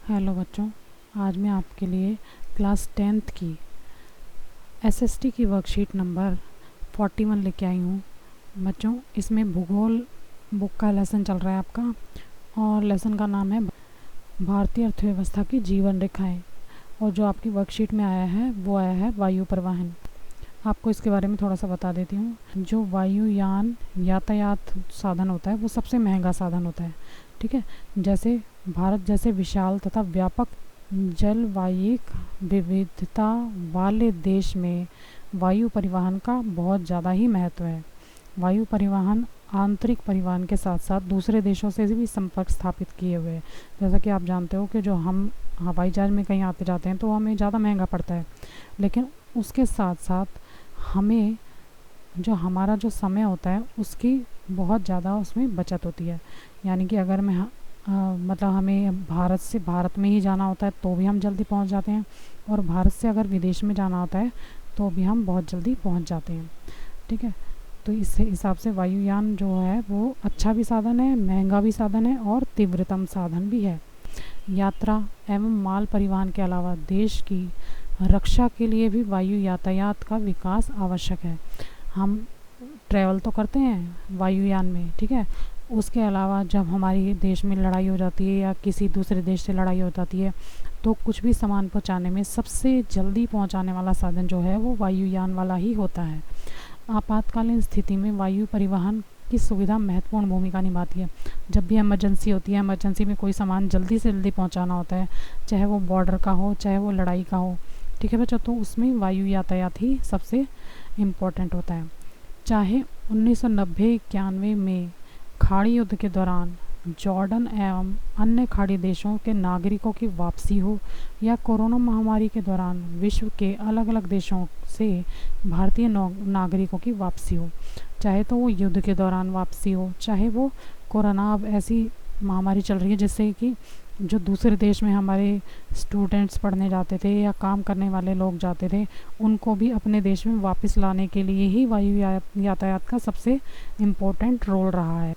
Hello बच्चों, आज मैं आपके लिए क्लास 10th की एसएसटी की वर्कशीट नंबर 41 लेके आई हूँ। बच्चों, इसमें भूगोल बुक का लेसन चल रहा है आपका, और लेसन का नाम है भारतीय अर्थव्यवस्था की जीवन रेखाएं। और जो आपकी वर्कशीट में आया है वो आया है वायु परिवहन। आपको इसके बारे में थोड़ा सा बता देती हूँ। जो वायुयान यातायात साधन होता है वो सबसे महंगा साधन होता है, ठीक है। जैसे भारत जैसे विशाल तथा व्यापक जलवायिक विविधता वाले देश में वायु परिवहन का बहुत ज़्यादा ही महत्व है। वायु परिवहन आंतरिक परिवहन के साथ साथ दूसरे देशों से भी संपर्क स्थापित किए हुए हैं। जैसा कि आप जानते हो कि जो हम हवाई जहाज़ में कहीं आते जाते हैं तो हमें ज़्यादा महंगा पड़ता है, लेकिन उसके साथ साथ हमें जो हमारा जो समय होता है उसकी बहुत ज़्यादा उसमें बचत होती है। यानी कि अगर मैं मतलब हमें भारत में ही जाना होता है तो भी हम जल्दी पहुंच जाते हैं, और भारत से अगर विदेश में जाना होता है तो भी हम बहुत जल्दी पहुंच जाते हैं, ठीक है। तो इस हिसाब से वायुयान जो है वो अच्छा भी साधन है, महंगा भी साधन है और तीव्रतम साधन भी है। यात्रा एवं माल परिवहन के अलावा देश की रक्षा के लिए भी वायु यातायात का विकास आवश्यक है। हम ट्रैवल तो करते हैं वायुयान में, ठीक है। उसके अलावा जब हमारी देश में लड़ाई हो जाती है या किसी दूसरे देश से लड़ाई हो जाती है तो कुछ भी सामान पहुंचाने में सबसे जल्दी पहुंचाने वाला साधन जो है वो वायुयान वाला ही होता है। आपातकालीन स्थिति में वायु परिवहन की सुविधा महत्वपूर्ण भूमिका निभाती है। जब भी इमरजेंसी होती है, इमरजेंसी में कोई सामान जल्दी से जल्दी पहुंचाना होता है, चाहे वो बॉर्डर का हो चाहे वो लड़ाई का हो, ठीक है बच्चों, तो उसमें वायु यातायात ही सबसे इम्पोर्टेंट होता है। चाहे 1990-91 में खाड़ी युद्ध के दौरान जॉर्डन एवं अन्य खाड़ी देशों के नागरिकों की वापसी हो, या कोरोना महामारी के दौरान विश्व के अलग अलग देशों से भारतीय नागरिकों की वापसी हो, चाहे तो वो युद्ध के दौरान वापसी हो, चाहे वो कोरोना अब ऐसी महामारी चल रही है जिससे कि जो दूसरे देश में हमारे स्टूडेंट्स पढ़ने जाते थे या काम करने वाले लोग जाते थे, उनको भी अपने देश में वापस लाने के लिए ही वायु यातायात का सबसे इम्पोर्टेंट रोल रहा है।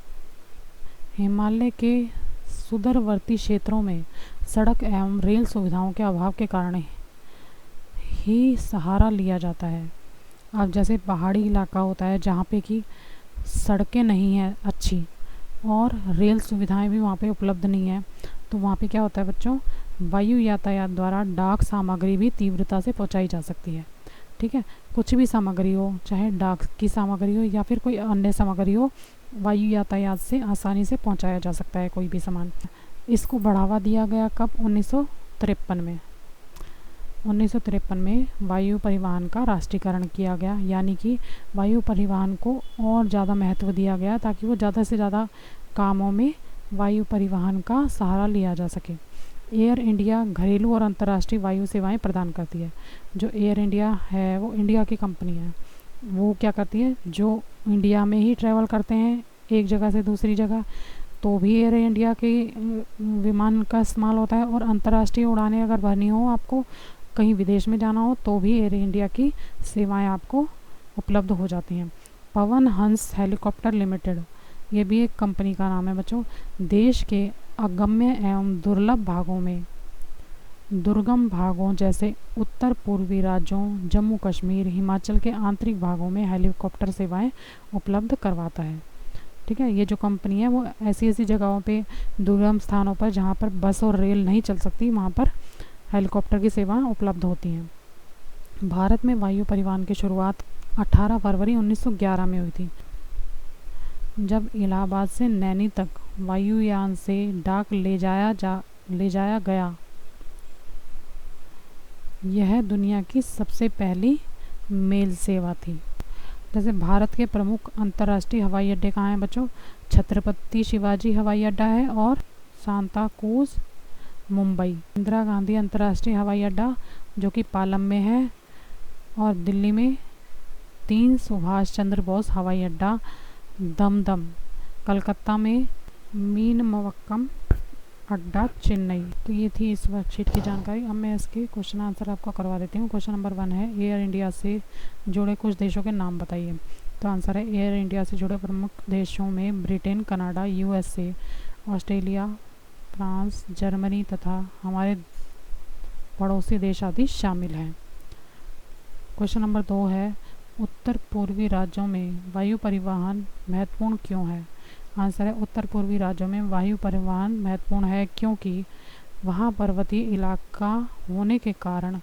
हिमालय के सुदूरवर्ती क्षेत्रों में सड़क एवं रेल सुविधाओं के अभाव के कारण ही सहारा लिया जाता है। अब जैसे पहाड़ी इलाका होता है जहाँ पे कि सड़कें नहीं हैं अच्छी और रेल सुविधाएं भी वहाँ पे उपलब्ध नहीं है, तो वहाँ पे क्या होता है बच्चों, वायु यातायात द्वारा डाक सामग्री भी तीव्रता से पहुँचाई जा सकती है, ठीक है। कुछ भी सामग्री हो, चाहे डाक की सामग्री हो या फिर कोई अन्य सामग्री हो, वायु यातायात से आसानी से पहुंचाया जा सकता है कोई भी सामान। इसको बढ़ावा दिया गया कब? 1953 में। 1953 में वायु परिवहन का राष्ट्रीयकरण किया गया, यानी कि वायु परिवहन को और ज़्यादा महत्व दिया गया ताकि वो ज़्यादा से ज़्यादा कामों में वायु परिवहन का सहारा लिया जा सके। एयर इंडिया घरेलू और अंतर्राष्ट्रीय वायु सेवाएं प्रदान करती है। जो एयर इंडिया है वो इंडिया की कंपनी है। वो क्या करती है, जो इंडिया में ही ट्रैवल करते हैं एक जगह से दूसरी जगह, तो भी एयर इंडिया के विमान का इस्तेमाल होता है। और अंतर्राष्ट्रीय उड़ानें अगर भरनी हो, आपको कहीं विदेश में जाना हो, तो भी एयर इंडिया की सेवाएं आपको उपलब्ध हो जाती हैं। पवन हंस हेलीकॉप्टर लिमिटेड, ये भी एक कंपनी का नाम है बच्चों। देश के अगम्य एवं दुर्गम भागों जैसे उत्तर पूर्वी राज्यों, जम्मू कश्मीर, हिमाचल के आंतरिक भागों में हेलीकॉप्टर सेवाएं उपलब्ध करवाता है, ठीक है। ये जो कंपनी है वो ऐसी ऐसी जगहों पे, दुर्गम स्थानों पर जहाँ पर बस और रेल नहीं चल सकती, वहाँ पर हेलीकॉप्टर की सेवाएं उपलब्ध होती हैं। भारत में वायु परिवहन की शुरुआत 18 फरवरी 1911 में हुई थी, जब इलाहाबाद से नैनी तक वायुयान से डाक ले जाया गया। यह दुनिया की सबसे पहली मेल सेवा थी। जैसे भारत के प्रमुख अंतर्राष्ट्रीय हवाई अड्डे कहाँ हैं बच्चों? छत्रपति शिवाजी हवाई अड्डा है और सांताक्रूज मुंबई। इंदिरा गांधी अंतर्राष्ट्रीय हवाई अड्डा जो कि पालम में है, और दिल्ली में 3 सुभाष चंद्र बोस हवाई अड्डा दमदम, कलकत्ता में मीनमवक्कम अड्डा चेन्नई। तो ये थी इस वर्कशीट की जानकारी। अब मैं इसके क्वेश्चन आंसर आपको करवा देती हूँ। क्वेश्चन नंबर 1 है, एयर इंडिया से जुड़े कुछ देशों के नाम बताइए। तो आंसर है, एयर इंडिया से जुड़े प्रमुख देशों में Britain, Canada, USA, Australia, France, Germany तथा हमारे पड़ोसी देश आदि शामिल हैं। क्वेश्चन नंबर 2 है, उत्तर पूर्वी राज्यों में वायु परिवहन महत्वपूर्ण क्यों है? आंसर है, उत्तर पूर्वी राज्यों में वायु परिवहन महत्वपूर्ण है क्योंकि वहाँ पर्वतीय इलाका होने के कारण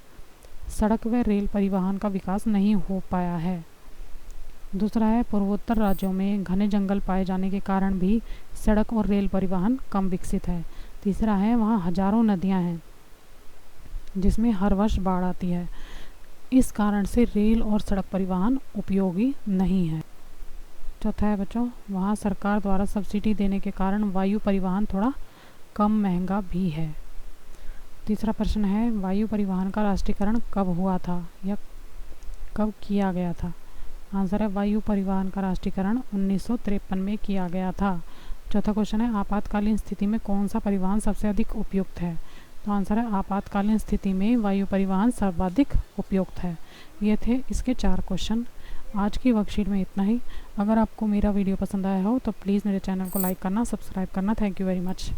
सड़क व रेल परिवहन का विकास नहीं हो पाया है। दूसरा है, पूर्वोत्तर राज्यों में घने जंगल पाए जाने के कारण भी सड़क और रेल परिवहन कम विकसित है। तीसरा है, वहाँ हजारों नदियाँ हैं जिसमें हर वर्ष बाढ़ आती है, इस कारण से रेल और सड़क परिवहन उपयोगी नहीं है। चौथा है बच्चों, वहाँ सरकार द्वारा सब्सिडी देने के कारण वायु परिवहन थोड़ा कम महंगा भी है। तीसरा प्रश्न है, वायु परिवहन का राष्ट्रीयकरण कब हुआ था या कब किया गया था? आंसर है, वायु परिवहन का राष्ट्रीयकरण 1953 में किया गया था। चौथा क्वेश्चन है, आपातकालीन स्थिति में कौन सा परिवहन सबसे अधिक उपयुक्त है? तो आंसर है, आपातकालीन स्थिति में वायु परिवहन सर्वाधिक उपयुक्त है। ये थे इसके 4 क्वेश्चन। आज की वर्कशीट में इतना ही। अगर आपको मेरा वीडियो पसंद आया हो तो प्लीज़ मेरे चैनल को लाइक करना, सब्सक्राइब करना। Thank you very much.